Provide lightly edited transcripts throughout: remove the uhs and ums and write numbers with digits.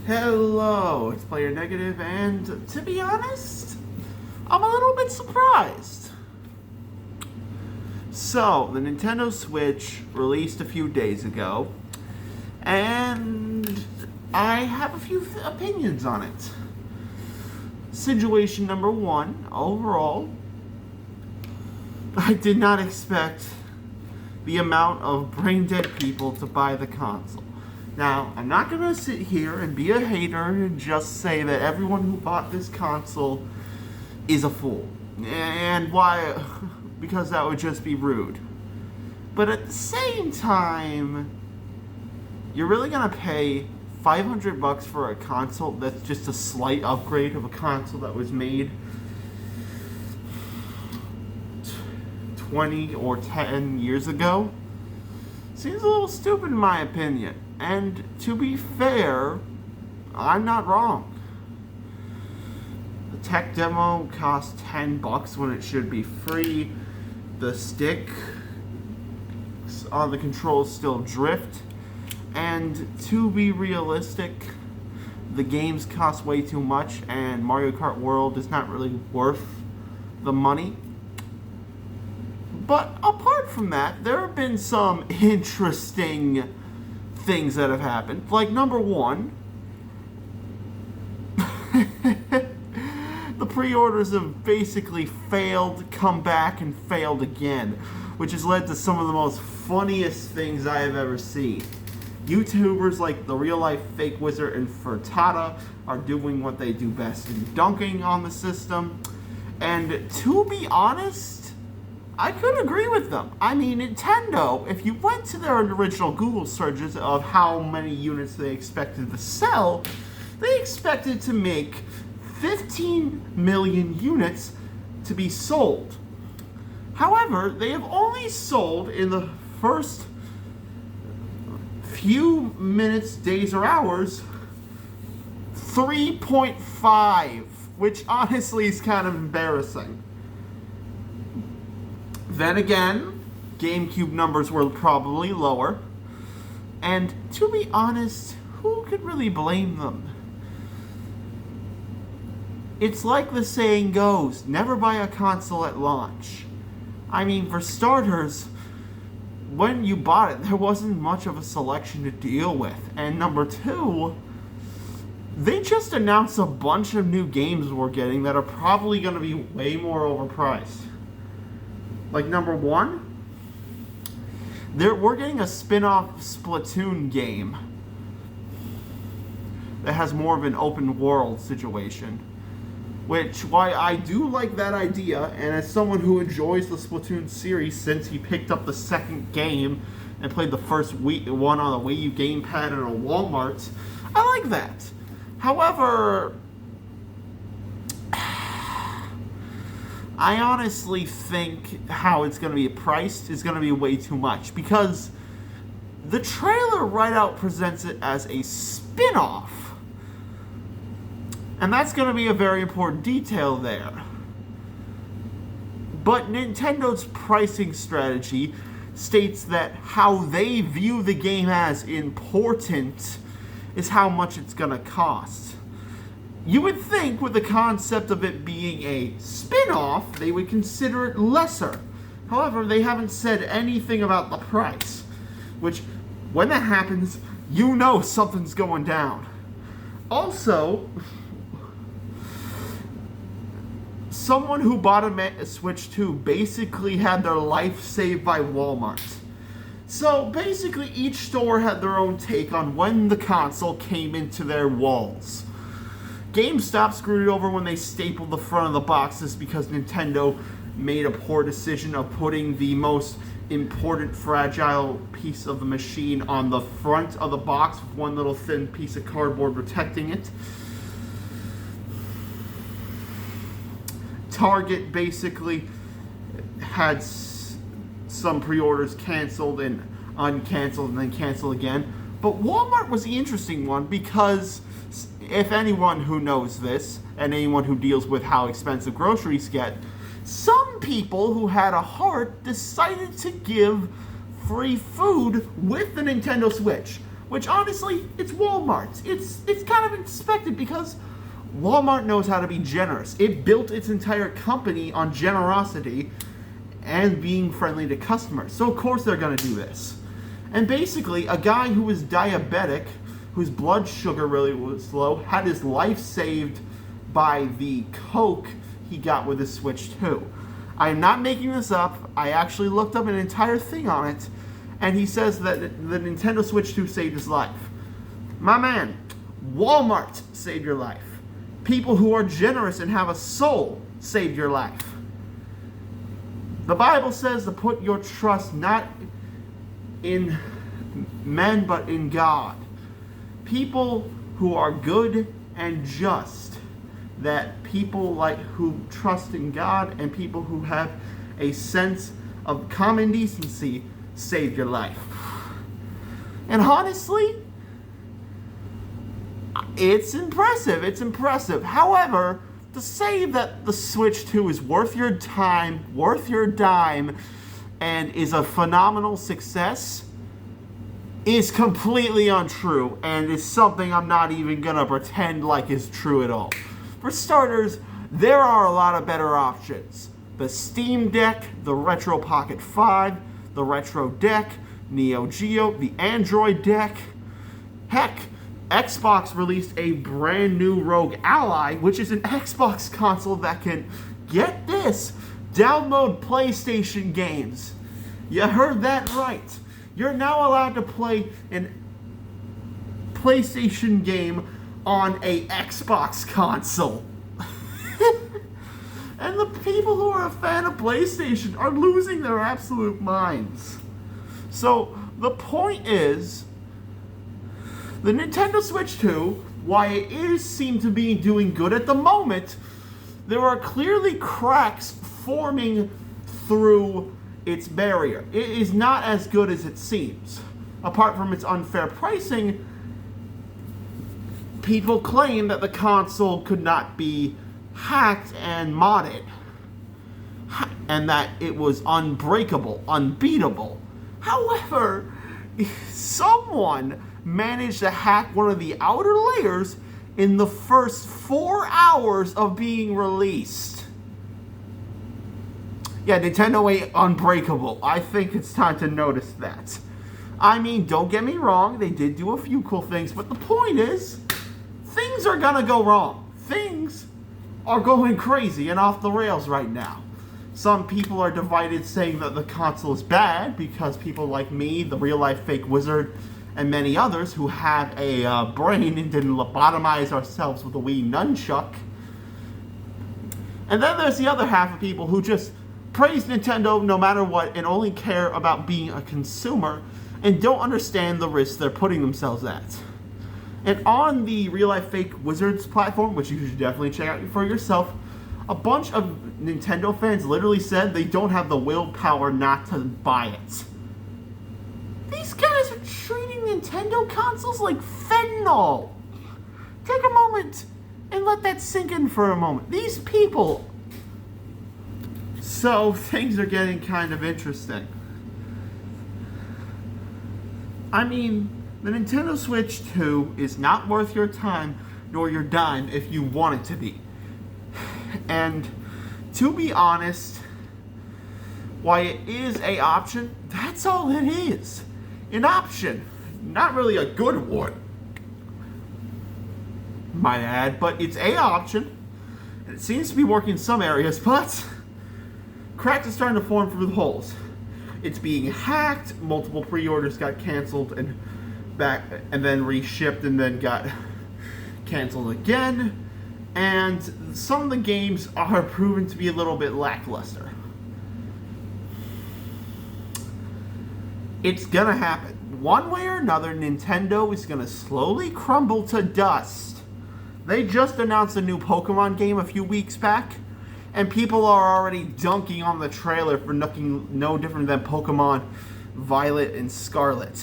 Hello, it's Player Negative, and to be honest, I'm a little bit surprised. So, the Nintendo Switch released a few days ago, and I have a few opinions on it. Situation number one, overall, I did not expect the amount of brain-dead people to buy the console. Now, I'm not going to sit here and be a hater and just say that everyone who bought this console is a fool. And why? Because that would just be rude. But at the same time, you're really going to pay $500 for a console that's just a slight upgrade of a console that was made 20 or 10 years ago? Seems a little stupid in my opinion. And to be fair, I'm not wrong. The tech demo cost $10 when it should be free. The stick on the controls still drift. And to be realistic, the games cost way too much, and Mario Kart World is not really worth the money. But apart from that, there have been some interesting things that have happened. Like, number one, the pre-orders have basically failed, come back, and failed again, which has led to some of the most funniest things I have ever seen. YouTubers like The Real Life Fake Wizard and Furtada are doing what they do best in dunking on the system. And to be honest, I could agree with them. I mean, Nintendo, if you went to their original Google searches of how many units they expected to sell, they expected to make 15 million units to be sold. However, they have only sold in the first few minutes, days, or hours 3.5, which honestly is kind of embarrassing. Then again, GameCube numbers were probably lower. And to be honest, who could really blame them? It's like the saying goes, never buy a console at launch. I mean, for starters, when you bought it, there wasn't much of a selection to deal with. And number two, they just announced a bunch of new games we're getting that are probably going to be way more overpriced. Like, number one, we're getting a spin-off Splatoon game that has more of an open world situation. Which, why I do like that idea, and as someone who enjoys the Splatoon series since he picked up the second game and played the first one on a Wii U gamepad and a Walmart, I like that. However, I honestly think how it's going to be priced is going to be way too much, because the trailer right out presents it as a spin-off. And that's going to be a very important detail there. But Nintendo's pricing strategy states that how they view the game as important is how much it's going to cost. You would think with the concept of it being a spin-off, they would consider it lesser. However, they haven't said anything about the price. Which, when that happens, you know something's going down. Also, someone who bought a Switch 2 basically had their life saved by Walmart. So basically each store had their own take on when the console came into their walls. GameStop screwed it over when they stapled the front of the boxes because Nintendo made a poor decision of putting the most important fragile piece of the machine on the front of the box with one little thin piece of cardboard protecting it. Target basically had some pre-orders canceled and uncanceled and then canceled again. But Walmart was the interesting one because if anyone who knows this, and anyone who deals with how expensive groceries get, some people who had a heart decided to give free food with the Nintendo Switch, which honestly, it's Walmart. It's kind of expected because Walmart knows how to be generous. It built its entire company on generosity and being friendly to customers. So of course they're going to do this. And basically, a guy who was diabetic, whose blood sugar really was low, had his life saved by the Coke he got with his Switch 2. I am not making this up. I actually looked up an entire thing on it, and he says that the Nintendo Switch 2 saved his life. My man, Walmart saved your life. People who are generous and have a soul saved your life. The Bible says to put your trust not in men but in God. People who are good and just, that people like who trust in God and people who have a sense of common decency saved your life. And honestly, it's impressive. It's impressive. However, to say that the Switch 2 is worth your time, worth your dime, and is a phenomenal success is completely untrue, and is something I'm not even gonna pretend like is true at all. For starters, there are a lot of better options. The Steam Deck, the Retro Pocket 5, the Retro Deck, Neo Geo, the Android Deck. Heck, Xbox released a brand new Rogue Ally, which is an Xbox console that can, get this, download PlayStation games. You heard that right. You're now allowed to play an PlayStation game on a Xbox console. And the people who are a fan of PlayStation are losing their absolute minds. So, the point is, the Nintendo Switch 2, while it is seem to be doing good at the moment, there are clearly cracks forming through its barrier. It is not as good as it seems. Apart from its unfair pricing, people claim that the console could not be hacked and modded, and that it was unbreakable, unbeatable. However, someone managed to hack one of the outer layers in the first 4 hours of being released. Yeah, Nintendo ain't unbreakable. I think it's time to notice that. I mean, don't get me wrong, they did do a few cool things, but the point is, things are gonna go wrong. Things are going crazy and off the rails right now. Some people are divided saying that the console is bad because people like me, the real-life fake wizard, and many others who have a brain and didn't lobotomize ourselves with a Wii nunchuck. And then there's the other half of people who just praise Nintendo no matter what and only care about being a consumer and don't understand the risks they're putting themselves at. And on the Real Life Fake Wizards platform, which you should definitely check out for yourself, a bunch of Nintendo fans literally said they don't have the willpower not to buy it. These guys are treating Nintendo consoles like fentanyl. Take a moment and let that sink in for a moment. These people. So, things are getting kind of interesting. I mean, the Nintendo Switch 2 is not worth your time nor your dime if you want it to be. And to be honest, why it is a option, that's all it is. An option. Not really a good one, might add, but it's a option. And it seems to be working in some areas, but cracks are starting to form through the holes. It's being hacked, multiple pre-orders got canceled and then reshipped and then got canceled again. And some of the games are proven to be a little bit lackluster. It's gonna happen. One way or another, Nintendo is gonna slowly crumble to dust. They just announced a new Pokemon game a few weeks back, and people are already dunking on the trailer for looking no different than Pokemon Violet and Scarlet.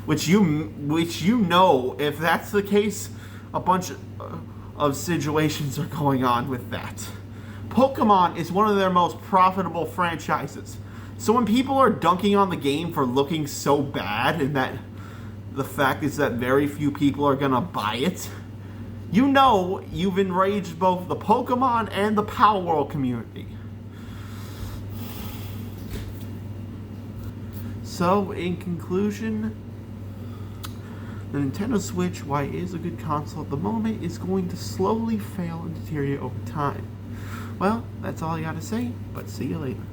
Which you know, if that's the case, a bunch of situations are going on with that. Pokemon is one of their most profitable franchises. So when people are dunking on the game for looking so bad and that the fact is that very few people are gonna buy it, you know you've enraged both the Pokemon and the Palworld community. So, in conclusion, the Nintendo Switch, while it is a good console at the moment, is going to slowly fail and deteriorate over time. Well, that's all I gotta say, but see you later.